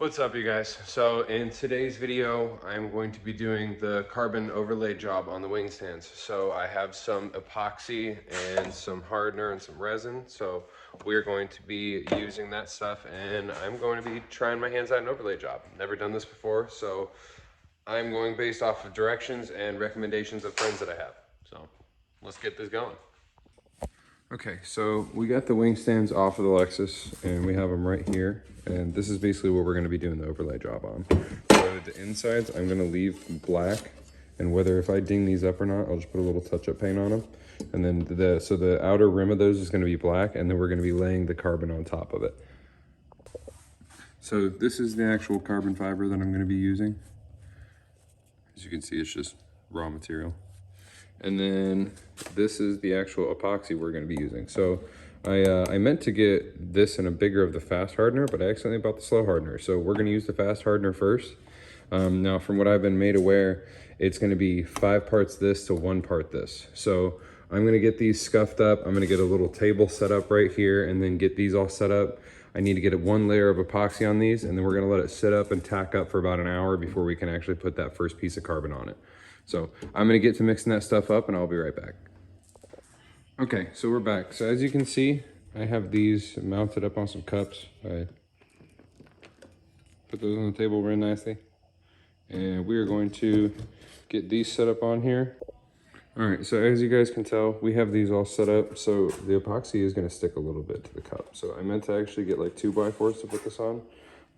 What's up, you guys? So in today's video, I'm going to be doing the carbon overlay job on the wing stands. So I have some epoxy and some hardener and some resin. So we're going to be using that stuff, and I'm going to be trying my hands at an overlay job. Never done this before, so I'm going based off of directions and recommendations of friends that I have. So let's get this going. Okay, so we got the wing stands off of the Lexus and we have them right here. And this is basically what we're gonna be doing the overlay job on. So the insides, I'm gonna leave black, and whether if I ding these up or not, I'll just put a little touch-up paint on them. And then the outer rim of those is gonna be black, and then we're gonna be laying the carbon on top of it. So this is the actual carbon fiber that I'm gonna be using. As you can see, it's just raw material. And then this is the actual epoxy we're going to be using. So I meant to get this in a bigger of the fast hardener, but I accidentally bought the slow hardener. So we're going to use the fast hardener first. Now, from what I've been made aware, it's going to be 5 parts this to 1 part this. So I'm going to get these scuffed up. I'm going to get a little table set up right here and then get these all set up. I need to get 1 layer of epoxy on these, and then we're going to let it sit up and tack up for about an hour before we can actually put that first piece of carbon on it. So I'm gonna get to mixing that stuff up and I'll be right back. Okay, so we're back. So as you can see, I have these mounted up on some cups. I put those on the table real nicely. And we are going to get these set up on here. All right, so as you guys can tell, we have these all set up. So the epoxy is gonna stick a little bit to the cup. So I meant to actually get like 2x4s to put this on,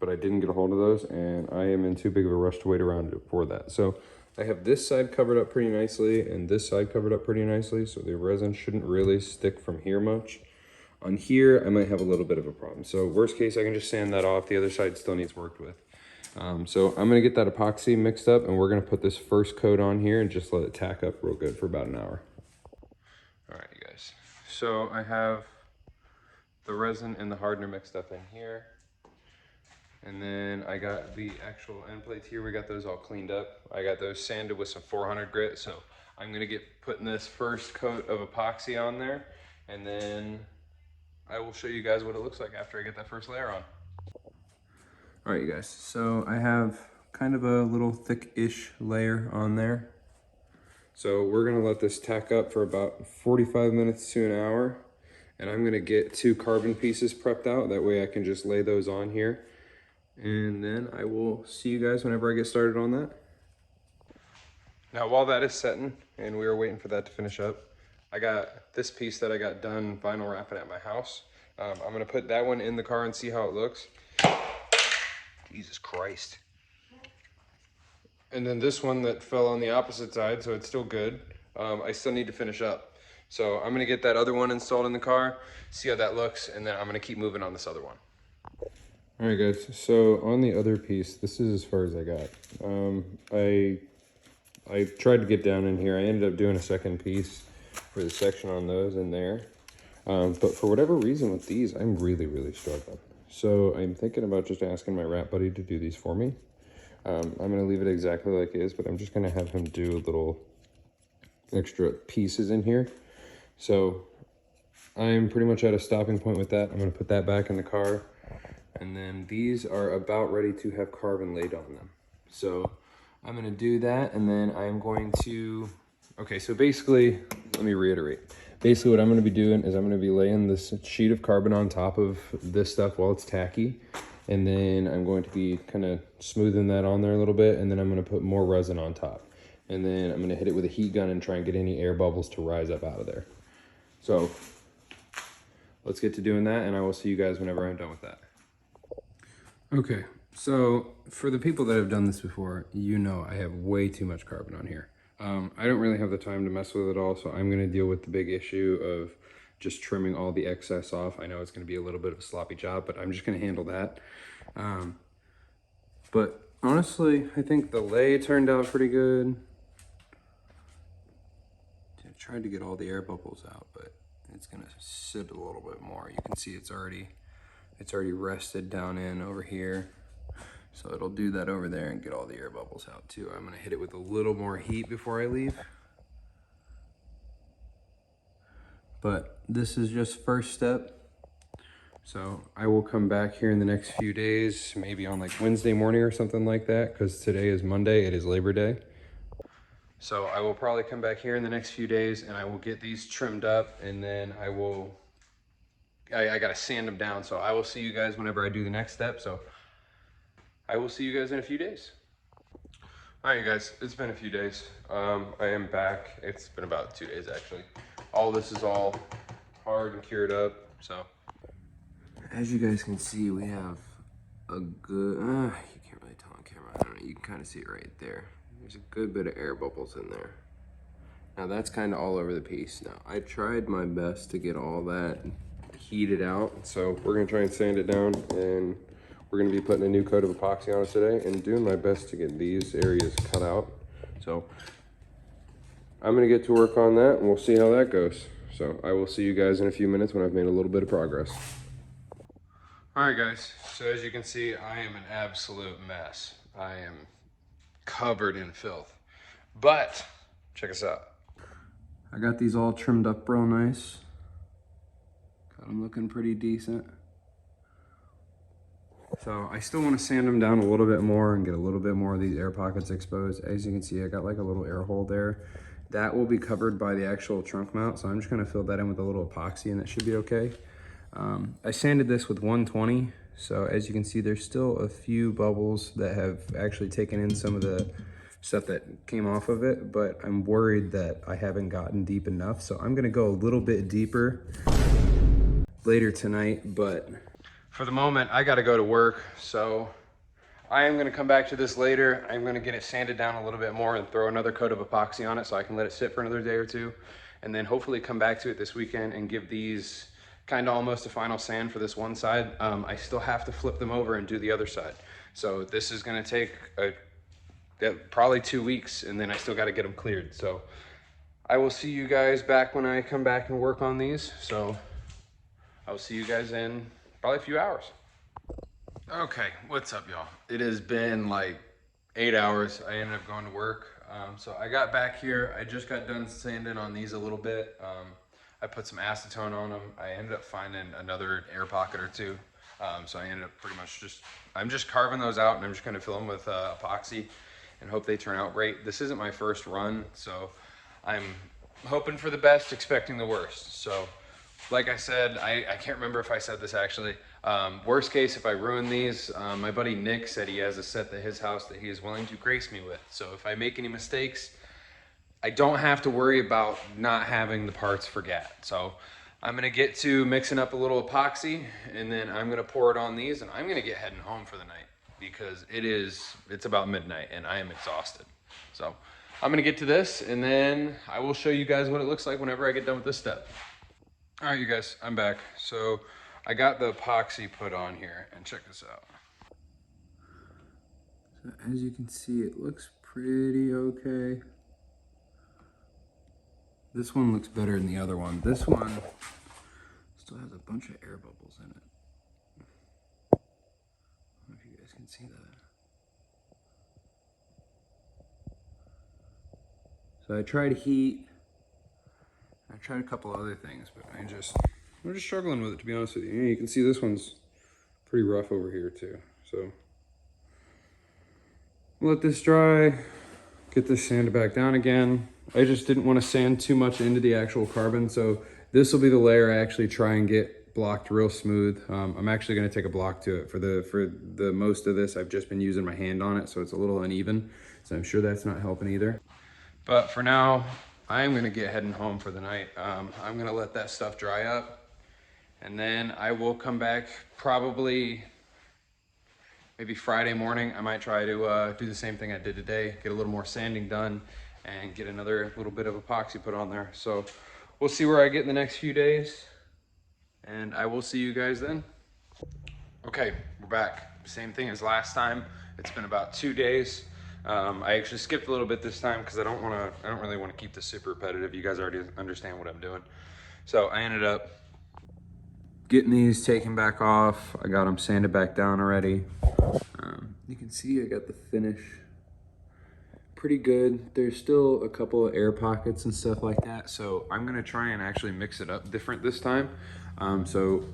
but I didn't get a hold of those, and I am in too big of a rush to wait around for that. So I have this side covered up pretty nicely and this side covered up pretty nicely, so the resin shouldn't really stick from here much. On here, I might have a little bit of a problem. So worst case, I can just sand that off. The other side still needs worked with. So I'm gonna get that epoxy mixed up, and we're gonna put this first coat on here and just let it tack up real good for about an hour. All right, you guys. So I have the resin and the hardener mixed up in here. And then I got the actual end plates here. We got those all cleaned up. I got those sanded with some 400 grit. So I'm gonna get putting this first coat of epoxy on there, and then I will show you guys what it looks like after I get that first layer on. All right, you guys, so I have kind of a little thick-ish layer on there. So we're gonna let this tack up for about 45 minutes to an hour. And I'm gonna get 2 carbon pieces prepped out. That way I can just lay those on here. And then I will see you guys whenever I get started on that. Now, while that is setting and we are waiting for that to finish up, I got this piece that I got done vinyl wrapping at my house. I'm gonna put that one in the car and see how it looks. Jesus Christ. And then this one that fell on the opposite side, so it's still good. I still need to finish up. So I'm gonna get that other one installed in the car, see how that looks, and then I'm gonna keep moving on this other one. All right, guys, so on the other piece, this is as far as I got. I tried to get down in here. I ended up doing a second piece for the section on those in there. But for whatever reason with these, I'm really struggling. So I'm thinking about just asking my wrap buddy to do these for me. I'm gonna leave it exactly like it is, but I'm just gonna have him do little extra pieces in here. So I'm pretty much at a stopping point with that. I'm gonna put that back in the car. And then these are about ready to have carbon laid on them. So I'm gonna do that, and then I'm going to, okay, so basically, let me reiterate. Basically what I'm gonna be doing is I'm gonna be laying this sheet of carbon on top of this stuff while it's tacky. And then I'm going to be kind of smoothing that on there a little bit, and then I'm gonna put more resin on top. And then I'm gonna hit it with a heat gun and try and get any air bubbles to rise up out of there. So let's get to doing that, and I will see you guys whenever I'm done with that. Okay, so for the people that have done this before, you know I have way too much carbon on here. I don't really have the time to mess with it all, so I'm gonna deal with the big issue of just trimming all the excess off. I know it's gonna be a little bit of a sloppy job, but I'm just gonna handle that. But honestly, I think the lay turned out pretty good. I tried to get all the air bubbles out, but it's gonna sit a little bit more. You can see it's already rested down in over here. So it'll do that over there and get all the air bubbles out too. I'm gonna hit it with a little more heat before I leave. But this is just first step. So I will come back here in the next few days, maybe on like Wednesday morning or something like that, because today is Monday, it is Labor Day. So I will probably come back here in the next few days and I will get these trimmed up, and then I gotta sand them down. So I will see you guys whenever I do the next step. So I will see you guys in a few days. All right, you guys, it's been a few days. I am back. It's been about 2 days actually. All this is all hard and cured up, so. As you guys can see, we have a good, you can't really tell on camera, I don't know, you can kind of see it right there. There's a good bit of air bubbles in there. Now that's kind of all over the piece. Now I tried my best to get all that heated out, so we're gonna try and sand it down, and we're gonna be putting a new coat of epoxy on it today and doing my best to get these areas cut out. So I'm gonna get to work on that and we'll see how that goes. So I will see you guys in a few minutes when I've made a little bit of progress. All right, guys, so as you can see, I am an absolute mess. I am covered in filth, but check us out. I got these all trimmed up real nice. Got them looking pretty decent. So I still want to sand them down a little bit more and get a little bit more of these air pockets exposed. As you can see, I got like a little air hole there. That will be covered by the actual trunk mount, so I'm just gonna fill that in with a little epoxy and that should be okay. I sanded this with 120, so as you can see, there's still a few bubbles that have actually taken in some of the stuff that came off of it, but I'm worried that I haven't gotten deep enough, so I'm gonna go a little bit deeper later tonight. But for the moment, I gotta go to work, so I am gonna come back to this later. I'm gonna get it sanded down a little bit more and throw another coat of epoxy on it so I can let it sit for another day or two, and then hopefully come back to it this weekend and give these kind of almost a final sand for this one side. I still have to flip them over and do the other side. So this is gonna take probably 2 weeks, and then I still gotta get them cleared. So I will see you guys back when I come back and work on these. So I'll see you guys in probably a few hours. Okay, what's up, y'all? It has been like 8 hours. I ended up going to work. So I got back here. I just got done sanding on these a little bit. I put some acetone on them. I ended up finding another air pocket or two. So I ended up pretty much I'm just carving those out, and I'm just gonna fill them with epoxy and hope they turn out great. This isn't my first run, so I'm hoping for the best, expecting the worst. So like I said, I can't remember if I said this actually. Worst case, if I ruin these, my buddy Nick said he has a set at his house that he is willing to grace me with. So if I make any mistakes, I don't have to worry about not having the parts for GAT. So I'm gonna get to mixing up a little epoxy, and then I'm gonna pour it on these, and I'm gonna get heading home for the night because it's about midnight and I am exhausted. So I'm gonna get to this, and then I will show you guys what it looks like whenever I get done with this step. All right, you guys, I'm back. So I got the epoxy put on here, and check this out. So as you can see, it looks pretty okay. This one looks better than the other one. This one still has a bunch of air bubbles in it. I don't know if you guys can see that. So I tried heat. I tried a couple other things, but I'm just struggling with it, to be honest with you. You can see this one's pretty rough over here too. So let this dry, get this sanded back down again. I just didn't want to sand too much into the actual carbon, so this will be the layer I actually try and get blocked real smooth. I'm actually going to take a block to it. For the most of this, I've just been using my hand on it, so it's a little uneven, so I'm sure that's not helping either. But for now, I'm going to get heading home for the night. I'm going to let that stuff dry up, and then I will come back probably maybe Friday morning. I might try to do the same thing I did today, get a little more sanding done, and get another little bit of epoxy put on there. So we'll see where I get in the next few days, and I will see you guys then. Okay, we're back. Same thing as last time. It's been about 2 days. I actually skipped a little bit this time because I don't really want to keep this super repetitive. You guys already understand what I'm doing. So I ended up getting these taken back off. I got them sanded back down already. You can see I got the finish pretty good. There's still a couple of air pockets and stuff like that, so I'm gonna try and actually mix it up different this time. So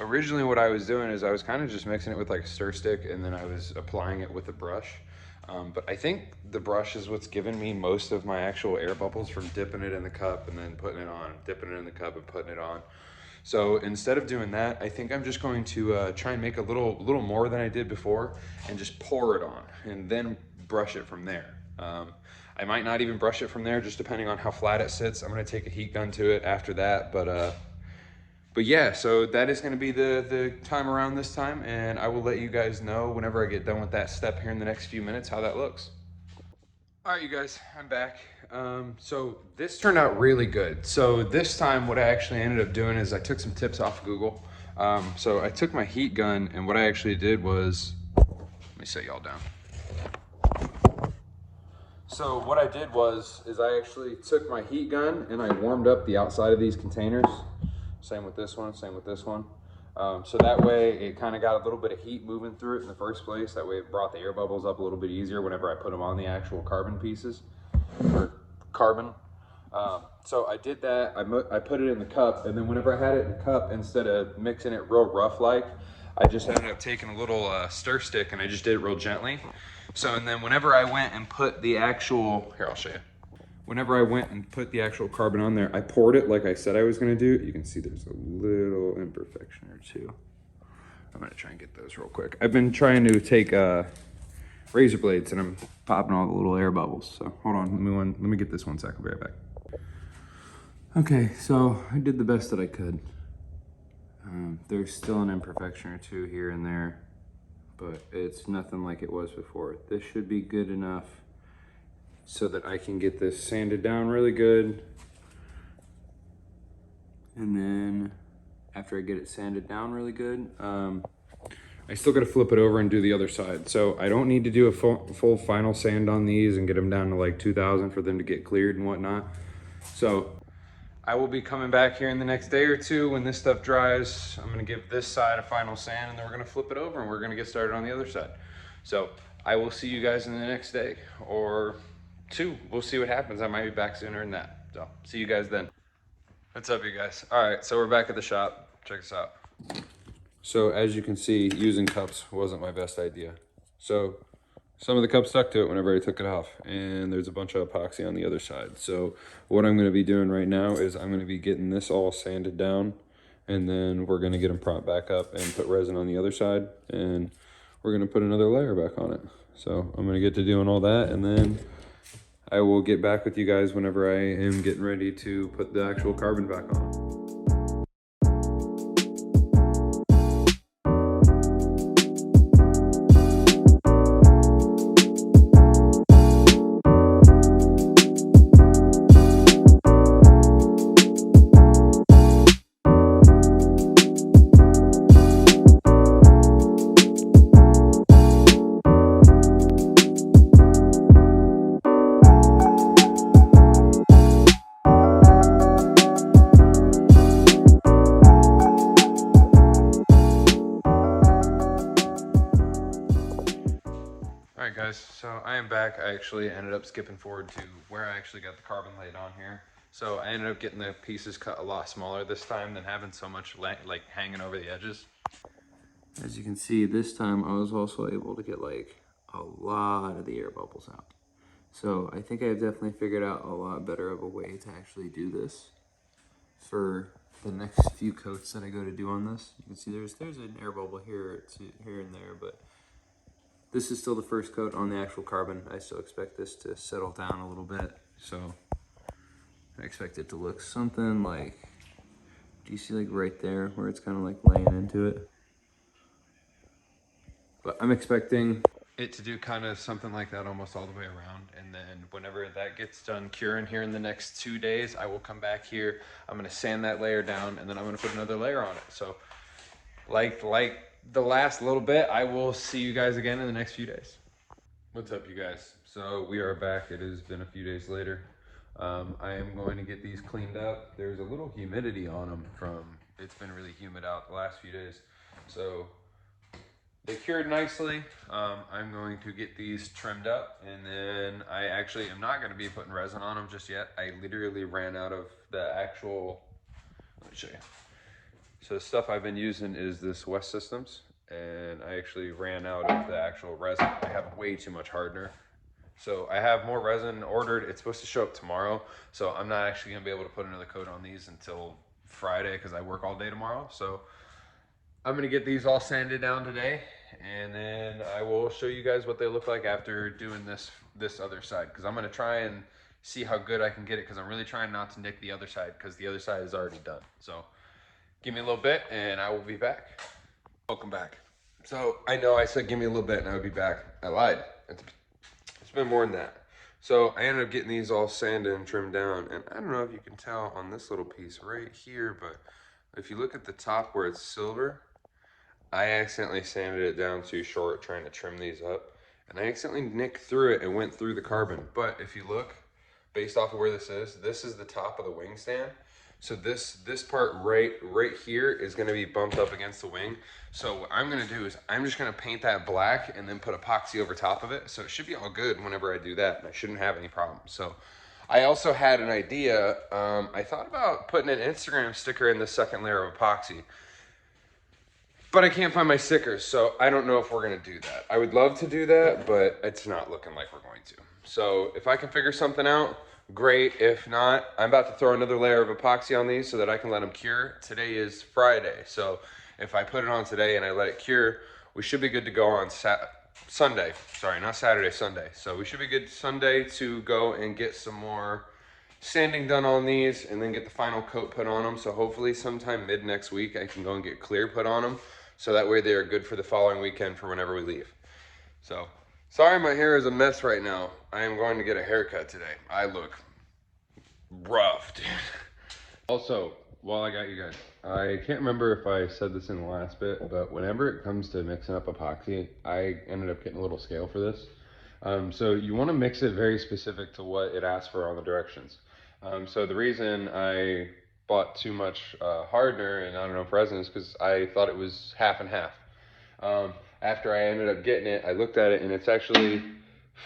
originally what I was doing is I was kind of just mixing it with like a stir stick, and then I was applying it with a brush. But I think the brush is what's given me most of my actual air bubbles from dipping it in the cup and then putting it on, dipping it in the cup and putting it on. So instead of doing that, I think I'm just going to try and make a little more than I did before and just pour it on and then brush it from there. I might not even brush it from there, just depending on how flat it sits. I'm gonna take a heat gun to it after that, but yeah, so that is going to be the time around this time, and I will let you guys know whenever I get done with that step here in the next few minutes how that looks. All right, you guys, I'm back. So this turned out really good. So this time what I actually ended up doing is I took some tips off of Google. So I took my heat gun, and what I actually did was, let me set y'all down. So what I did is I actually took my heat gun and I warmed up the outside of these containers. Same with this one, same with this one. So that way it kind of got a little bit of heat moving through it in the first place. That way it brought the air bubbles up a little bit easier whenever I put them on the actual carbon pieces, or carbon. So I did that, I put it in the cup, and then whenever I had it in the cup, instead of mixing it real rough like, I just ended up taking a little stir stick and I just did it real gently. So, and then whenever I went and put the actual, here I'll show you. Whenever I went and put the actual carbon on there, I poured it like I said I was gonna do. You can see there's a little imperfection or two. I'm gonna try and get those real quick. I've been trying to take razor blades and I'm popping all the little air bubbles. So hold on, let me get this 1 second, I'll be right back. Okay, so I did the best that I could. There's still an imperfection or two here and there, but it's nothing like it was before. This should be good enough so that I can get this sanded down really good. And then after I get it sanded down really good, I still gotta flip it over and do the other side. So I don't need to do a full final sand on these and get them down to like 2,000 for them to get cleared and whatnot. So I will be coming back here in the next day or two when this stuff dries. I'm gonna give this side a final sand, and then we're gonna flip it over and we're gonna get started on the other side. So I will see you guys in the next day or two. We'll see what happens. I might be back sooner than that. So see you guys then. What's up, you guys? All right, so we're back at the shop. Check this out. So as you can see, using cups wasn't my best idea. So some of the cups stuck to it whenever I took it off, and there's a bunch of epoxy on the other side. So what I'm gonna be doing right now is I'm gonna be getting this all sanded down, and then we're gonna get them propped back up and put resin on the other side, and we're gonna put another layer back on it. So I'm gonna get to doing all that, and then I will get back with you guys whenever I am getting ready to put the actual carbon back on. Alright guys, so I am back. I actually ended up skipping forward to where I actually got the carbon laid on here. So I ended up getting the pieces cut a lot smaller this time than having so much like hanging over the edges. As you can see, this time I was also able to get like a lot of the air bubbles out. So I think I've definitely figured out a lot better of a way to actually do this for the next few coats that I go to do on this. You can see there's an air bubble here and there, but this is still the first coat on the actual carbon. I still expect this to settle down a little bit. So I expect it to look something like, do you see like right there where it's kind of like laying into it? But I'm expecting it to do kind of something like that almost all the way around. And then whenever that gets done curing here in the next 2 days, I will come back here. I'm gonna sand that layer down, and then I'm gonna put another layer on it. So like the last little bit, I will see you guys again in the next few days. What's up, you guys? So we are back. It has been a few days later. I am going to get these cleaned up. There's a little humidity on them it's been really humid out the last few days. So they cured nicely. I'm going to get these trimmed up, and then I actually am not going to be putting resin on them just yet. I literally ran out of the actual, let me show you. So the stuff I've been using is this West Systems, and I actually ran out of the actual resin. I have way too much hardener. So I have more resin ordered. It's supposed to show up tomorrow. So I'm not actually gonna be able to put another coat on these until Friday because I work all day tomorrow. So I'm gonna get these all sanded down today, and then I will show you guys what they look like after doing this other side, because I'm gonna try and see how good I can get it, because I'm really trying not to nick the other side because the other side is already done. So give me a little bit and I will be back. Welcome back. So I know I said give me a little bit and I would be back. I lied. It's been more than that. So I ended up getting these all sanded and trimmed down, and I don't know if you can tell on this little piece right here, but if you look at the top where it's silver, I accidentally sanded it down too short trying to trim these up, and I accidentally nicked through it and went through the carbon. But if you look, based off of where this is the top of the wing stand. So this part right here is gonna be bumped up against the wing. So what I'm gonna do is I'm just gonna paint that black and then put epoxy over top of it. So it should be all good whenever I do that, and I shouldn't have any problems. So I also had an idea. I thought about putting an Instagram sticker in the second layer of epoxy, but I can't find my stickers, so I don't know if we're gonna do that. I would love to do that, but it's not looking like we're going to. So if I can figure something out, great. If not, I'm about to throw another layer of epoxy on these so that I can let them cure. Today is Friday, so if I put it on today and I let it cure, we should be good to go on Sunday. Sorry, not Saturday, Sunday. So we should be good Sunday to go and get some more sanding done on these and then get the final coat put on them. So hopefully sometime mid next week I can go and get clear put on them, so that way they are good for the following weekend for whenever we leave. So sorry my hair is a mess right now. I am going to get a haircut today. I look rough, dude. Also, while I got you guys, I can't remember if I said this in the last bit, but whenever it comes to mixing up epoxy, I ended up getting a little scale for this. So you want to mix it very specific to what it asks for on the directions. So the reason I bought too much hardener and not enough resin is because I thought it was half and half. After I ended up getting it, I looked at it and it's actually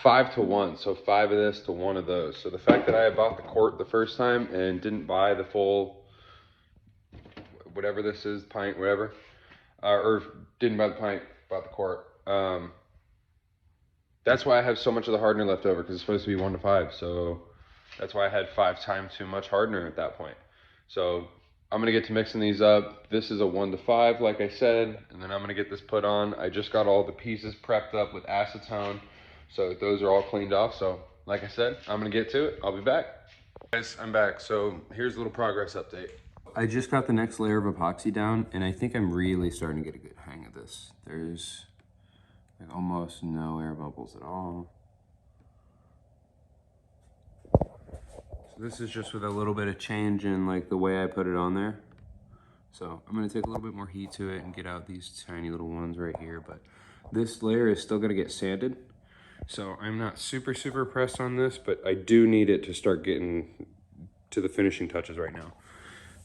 5 to 1. So 5 of this to 1 of those. So the fact that I had bought the quart the first time and didn't buy the full, whatever this is, pint, whatever, or didn't buy the pint, bought the quart. That's why I have so much of the hardener left over, because it's supposed to be 1 to 5. So that's why I had 5 times too much hardener at that point. So I'm gonna get to mixing these up. This is a 1 to 5, like I said, and then I'm gonna get this put on. I just got all the pieces prepped up with acetone, so those are all cleaned off. So like I said, I'm gonna get to it. I'll be back. Guys, I'm back. So here's a little progress update. I just got the next layer of epoxy down, and I think I'm really starting to get a good hang of this. There's like almost no air bubbles at all. So this is just with a little bit of change in like the way I put it on there. So I'm gonna take a little bit more heat to it and get out these tiny little ones right here, but this layer is still gonna get sanded. So I'm not super pressed on this, but I do need it to start getting to the finishing touches right now.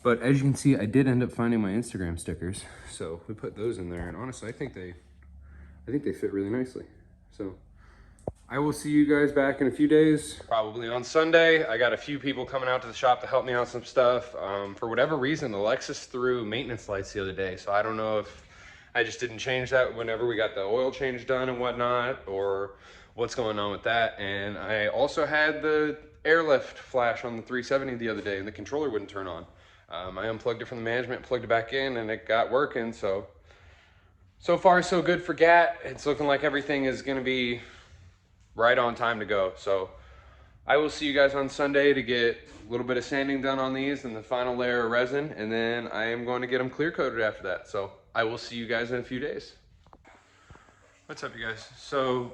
But as you can see, I did end up finding my Instagram stickers. So we put those in there, and honestly, I think they fit really nicely. So I will see you guys back in a few days. Probably on Sunday. I got a few people coming out to the shop to help me on some stuff. For whatever reason, Alexis threw maintenance lights the other day. So I don't know if I just didn't change that whenever we got the oil change done and whatnot, or what's going on with that. And I also had the airlift flash on the 370 the other day, and the controller wouldn't turn on. I unplugged it from the management, plugged it back in, and it got working. So far so good for GAT. It's looking like everything is gonna be right on time to go. So I will see you guys on Sunday to get a little bit of sanding done on these and the final layer of resin, and then I am going to get them clear coated after that. So I will see you guys in a few days. What's up, you guys? So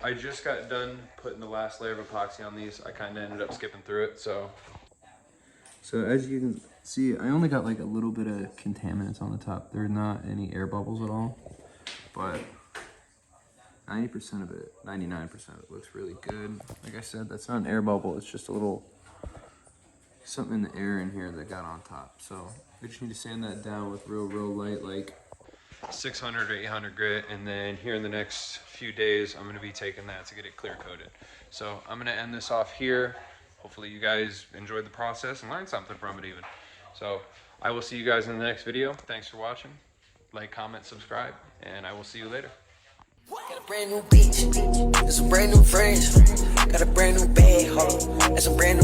I just got done putting the last layer of epoxy on these. I kind of ended up skipping through it. So as you can see, I only got like a little bit of contaminants on the top. There are not any air bubbles at all, but 90% of it, 99% of it looks really good. Like I said, that's not an air bubble. It's just a little something in the air in here that got on top. So we just need to sand that down with real light, like 600 or 800 grit. And then here in the next few days, I'm going to be taking that to get it clear coated. So I'm going to end this off here. Hopefully you guys enjoyed the process and learned something from it even. So I will see you guys in the next video. Thanks for watching. Like, comment, subscribe, and I will see you later. Got a brand new bitch and some brand new friends. Got a brand new bag, hold on, and some brand new